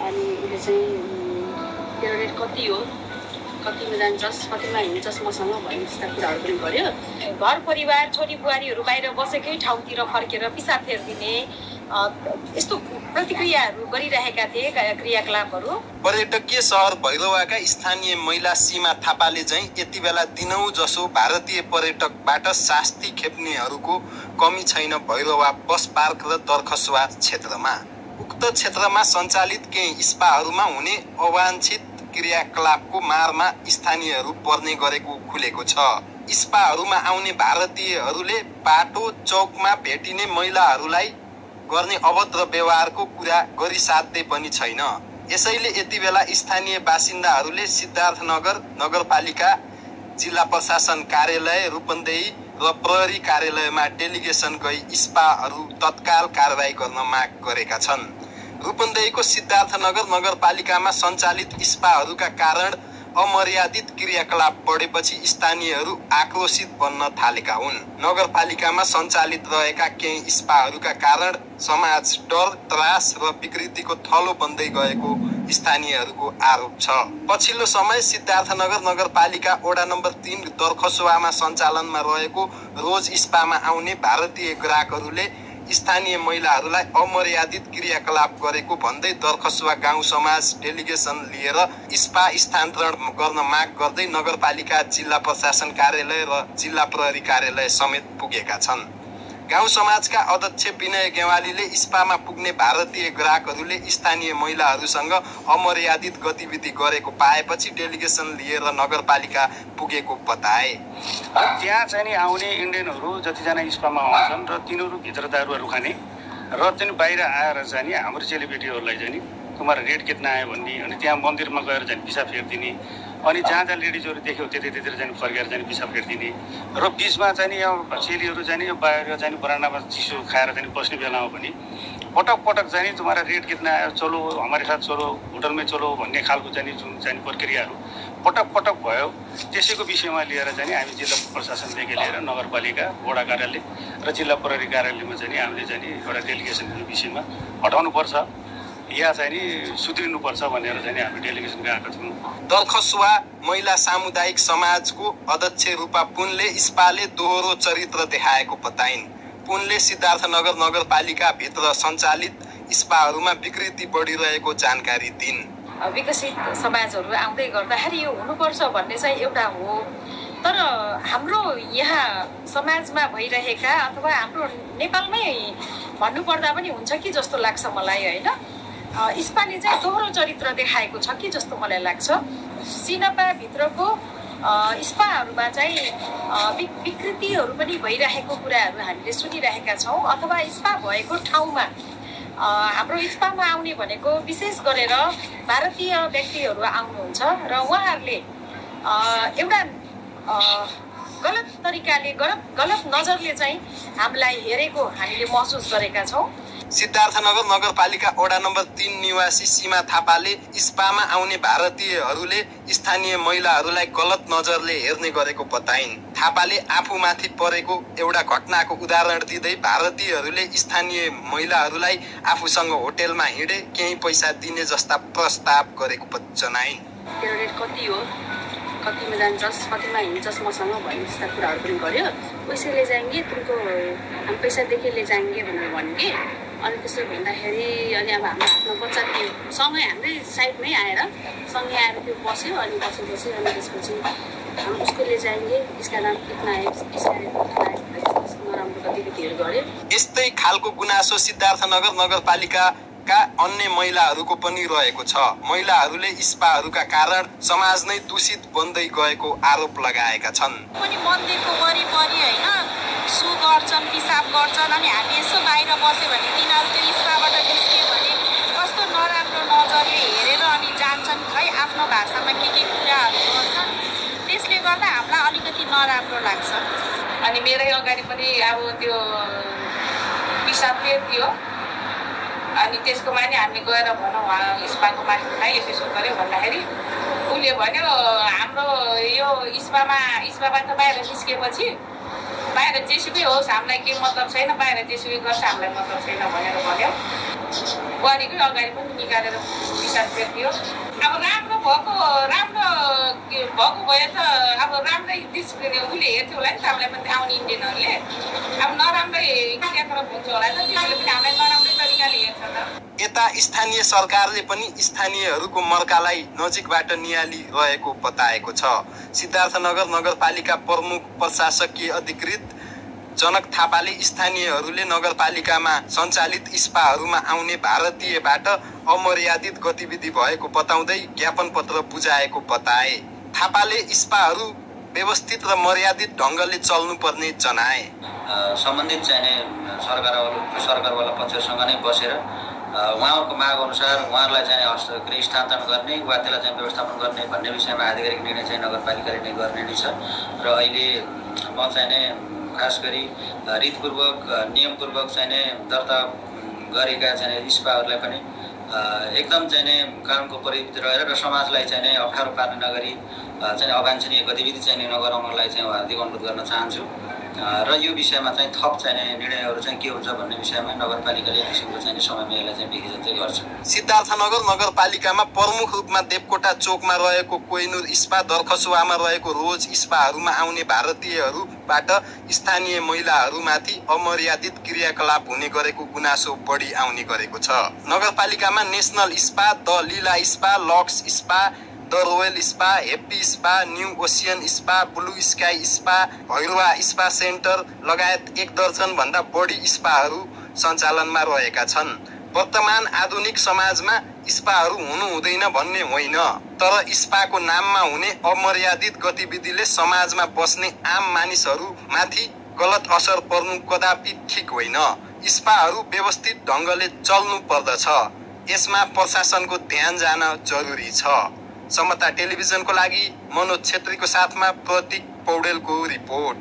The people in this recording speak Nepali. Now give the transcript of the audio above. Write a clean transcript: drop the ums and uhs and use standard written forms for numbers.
अनि उसले चाहिँ तेरो रेट कति हो, कतिमा जान्छस्, कतिमा हिँड्छस् मसँग भन्ने जस्ता कुराहरू पनि गर्यो। घर परिवार छोरी बुहारीहरू बाहिर बसेकै ठाउँतिर फर्केर पिसाब फेरिदिने यस्तो प्रतिक्रियाहरू गरिरहेका थिए क्रियाकलापहरू। पर्यटकीय सहर भैरवाका स्थानीय महिला सीमा थापाले चाहिँ यति बेला दिनौं जसो भारतीय पर्यटकबाट शास्ति खेप्नेहरूको कमी छैन भैरवा बस पार्क र दरखसुवा क्षेत्रमा। उक्त क्षेत्रमा सञ्चालित केही स्पाहरूमा हुने अवांछित क्रियाकलापको मारमा स्थानीयहरू पर्ने गरेको खुलेको छ। स्पाहरूमा आउने भारतीयहरूले बाटो चौकमा भेटिने महिलाहरूलाई गर्ने अभद्र व्यवहारको कुरा गरिसाध्दै पनि छैन। यसैले यति बेला स्थानीय बासिन्दाहरूले सिद्धार्थनगर नगरपालिका, जिल्ला प्रशासन कार्यालय रूपन्देही र प्रहरी कार्यालयमा डेलिगेसन गई स्पाहरू तत्काल कारबाही गर्न माग गरेका छन्। रूपन्देहीको सिद्धार्थनगर नगरपालिकामा सञ्चालित स्पाहरूका कारण अमर्यादित क्रियाकलाप बढेपछि स्थानीयहरू आक्रोशित बन्न थालेका हुन्। नगरपालिकामा सञ्चालित रहेका केही स्पाहरूका कारण समाज डर, त्रास र विकृतिको थलो बन्दै गएको स्थानीयहरूको आरोप छ। पछिल्लो समय सिद्धार्थनगर नगरपालिका वडा नम्बर 3 दरखसुवामा सञ्चालनमा रहेको रोज स्पामा आउने भारतीय ग्राहकहरूले स्थानीय महिलाहरूलाई अमर्यादित क्रियाकलाप गरेको भन्दै दरखसुवा गाउँ समाज डेलिगेसन लिएर स्पा स्थानान्तरण गर्न माग गर्दै नगरपालिका, जिल्ला प्रशासन कार्यालय र जिल्ला प्रहरी कार्यालय समेत पुगेका छन्। गाउँ समाजका अध्यक्ष विनय गेवालीले स्पामा पुग्ने भारतीय ग्राहकहरूले स्थानीय महिलाहरूसँग अमर्यादित गतिविधि गरेको पाएपछि डेलिगेसन लिएर नगरपालिका पुगेको बताए। त्यहाँ चाहिँ आउने इन्डियनहरू जतिजना स्पामा आउँछन् र तिनीहरू भित्र दारूहरू खाने र चाहिँ बाहिर आएर चाहिँ हाम्रो सेलिब्रिटीहरूलाई चाहिँ तुम्हारा रेट कितना आयो भन्ने, अनि त्यहाँ मन्दिरमा गएर चाहिँ पिसाब फेरिदिने, अनि जहाँ जहाँ लेडिजहरू देख्यो त्यतिर चाहिँ फर्केर चाहिँ पिसाब फेरिदिने र बिचमा चाहिँ यो चेलीहरू चाहिँ बाहिर चाहिँ बरान्डामा चिसो खाएर चाहिँ बस्ने बेलामा पनि पटक पटक चाहिँ तुम्हारा रेट कितना आयो, चलो हमारे साथ चलो, होटलमै चलो भन्ने खालको चाहिँ जुन चाहिँ प्रक्रियाहरू पटक पटक भयो। त्यसैको विषयमा लिएर चाहिँ हामी जिल्ला प्रशासनदेखि लिएर नगरपालिका, वडा कार्यालय र जिल्ला प्रहरी कार्यालयमा चाहिँ हामीले चाहिँ एउटा डेलिगेसनको विषयमा हटाउनुपर्छ या चाहिँ सुध्रिनुपर्छ भनेर चाहिँ हामी डेलिगेसन गएका छौँ। दरखसुवा महिला सामुदायिक समाजको अध्यक्ष रूपा पुनले स्पाले दोहोरो चरित्र देखाएको बताइन्। पुनले सिद्धार्थनगर नगरपालिका भित्र सञ्चालित स्पाहरूमा विकृति बढिरहेको जानकारी दिन्। विकसित समाजहरू आउँदै गर्दाखेरि यो हुनुपर्छ भन्ने चाहिँ एउटा हो, तर हाम्रो यहाँ समाजमा भइरहेका अथवा हाम्रो नेपालमै भन्नुपर्दा पनि हुन्छ कि जस्तो लाग्छ मलाई, होइन? स्पाले चाहिँ दोहोरो चरित्र देखाएको छ कि जस्तो मलाई लाग्छ। सिनपा भित्रको स्पाहरूमा चाहिँ विकृतिहरू पनि भइरहेको कुराहरू हामीले सुनिरहेका छौँ, अथवा स्पा भएको ठाउँमा हाम्रो स्पामा आउने भनेको विशेष गरेर भारतीय व्यक्तिहरू आउनुहुन्छ र उहाँहरूले एउटा गलत तरिकाले गलत नजरले चाहिँ हामीलाई हेरेको हामीले महसुस गरेका छौँ। सिद्धार्थनगर नगरपालिका वडा नम्बर 3 निवासी सीमा थापाले स्पामा आउने भारतीयहरूले स्थानीय महिलाहरूलाई गलत नजरले हेर्ने गरेको बताइन्। थापाले आफूमाथि परेको एउटा घटनाको उदाहरण दिँदै भारतीयहरूले स्थानीय महिलाहरूलाई आफूसँग होटेलमा हिँडे केही पैसा दिने जस्ता प्रस्ताव गरेको जनाइन्। तेरो रेट कति हो, कतिमा जान्छस्, कतिमा हिँड्छस् मसँग भन्ने जस्ता कुराहरू पनि गर्यो। पैसा ले जाएंगे तुमको, हम पैसा देखे ले जाएंगे भनेर भन्ने। अनि त्यसो भन्दाखेरि अनि अब हाम्रो हातमा बच्चा थियो, सँगै हाम्रै साइडमै आएर सँगै आएर त्यो बस्यो। अनि बसेपछि अनि त्यसपछि हम उसको ले जाएंगे, इसका दाम कितना है, इसका रेट कितना है, नराम्रो गतिविधिहरू गर्यो। यस्तै खालको गुनासो सिद्धार्थनगर नगरपालिकाका अन्य महिलाहरूको पनि रहेको छ। महिलाहरूले स्पाहरूका कारण समाज नै दूषित बन्दै गएको आरोप लगाएका छन्। पनि मन्दिरको वरिपरि हैन सु गर्छन्, पिसाब गर्छन्, अनि हामी यसो बाहिर बस्यो भने तिनीहरू त्यो स्पाबाट निस्के भने कस्तो नराम्रो नजरले हेरेर अनि जान्छन् है, आफ्नो भाषामा के कुराहरू गर्छन्। त्यसले गर्दा हामीलाई अलिकति नराम्रो लाग्छ। अनि मेरै अगाडि पनि अब त्यो पिसाब थियो, अनि त्यसको माथि हामी गएर भनौँ स्पाको माथि उठाइ यसो गऱ्यो भन्दाखेरि उसले भन्यो हाम्रो यो स्पाबाट बाहिर निस्केपछि बाहिर जेसुकै होस् हामीलाई केही मतलब छैन, बाहिर जेसुकै गर्छ हामीलाई मतलब छैन भनेर भन्यो। बुहारीकै अगाडि पनि निकालेर पिसाब फेरिदियो। अब राम्रो भएको भए त अब राम्रै उसले हेर्थ्यो होला नि त हामीलाई पनि आउने इन्डियनहरूले। अब नराम्रै क्रियाकलाप हुन्छ होला त त्यसले पनि हामीलाई नराम्रै तरिकाले हेर्छ त। यता स्थानीय सरकारले पनि स्थानीयहरूको मर्कालाई नजिकबाट निहालिरहेको बताएको छ। सिद्धार्थनगर नगरपालिका प्रमुख प्रशासकीय अधिकृत जनक थापाले स्थानीयहरूले नगरपालिकामा सञ्चालित स्पाहरूमा आउने भारतीयबाट अमर्यादित गतिविधि भएको बताउँदै ज्ञापन पत्र बुझाएको बताए। थापाले स्पाहरू व्यवस्थित र मर्यादित ढङ्गले चल्नुपर्ने जनाए। सम्बन्धित चाहिने सरकारवाला पक्षसँग नै बसेर उहाँहरूको माग अनुसार उहाँहरूलाई चाहिँ स्थानान्तरण गर्ने वा त्यसलाई चाहिँ व्यवस्थापन गर्ने भन्ने विषयमा आधिकारिक निर्णय चाहिँ नगरपालिकाले नै गर्ने नै छ। र अहिले म चाहिँ खास गरी रीतिपूर्वक नियमपूर्वक चाहिँ दर्ता गरेका चाहिँ स्पाहरूलाई पनि एकदम चाहिँ कानुनको परिधि रहेर र समाजलाई चाहिँ अप्ठ्यारो पार्ने नगरी चाहिँ अवाञ्छनीय गतिविधि चाहिँ नगराउनलाई चाहिँ हार्दिक अनुरोध गर्न चाहन्छु। र यो विषयमा चाहिँ थप चाहिँ निर्णयहरू चाहिँ के हुन्छ भन्ने विषयमा नगरपालिकाले किसिमको चाहिँ समयमा यसलाई चाहिँ डिसिजन चाहिँ गर्छ। सिद्धार्थनगर नगरपालिकामा प्रमुख रूपमा देवकोटा चोकमा रहेको कोहिनुर स्पा, दर्खसुवामा रहेको रोज स्पाहरूमा आउने भारतीयहरूबाट स्थानीय महिलाहरूमाथि अमर्यादित क्रियाकलाप हुने गरेको गुनासो बढी आउने गरेको छ। नगरपालिकामा national spa, the Leela spa, lux spa, the royal spa, happy spa, new ocean spa, blue sky spa, Bhairahawa spa centre लगायत 1 दर्जन भन्दा बढी स्पाहरू सञ्चालनमा रहेका छन्। वर्तमान आधुनिक समाजमा स्पाहरू हुनु हुँदैन भन्ने होइन, तर स्पाको नाममा हुने अमर्यादित गतिविधिले समाजमा बस्ने आम मानिसहरूमाथि गलत असर पर्नु कदापि ठिक होइन। स्पाहरू व्यवस्थित ढङ्गले चल्नु पर्दछ। यसमा प्रशासनको ध्यान जान जरुरी छ। समता टेलिभिजनको लागि मनोज छेत्रीको साथमा प्रतीक पौडेलको रिपोर्ट।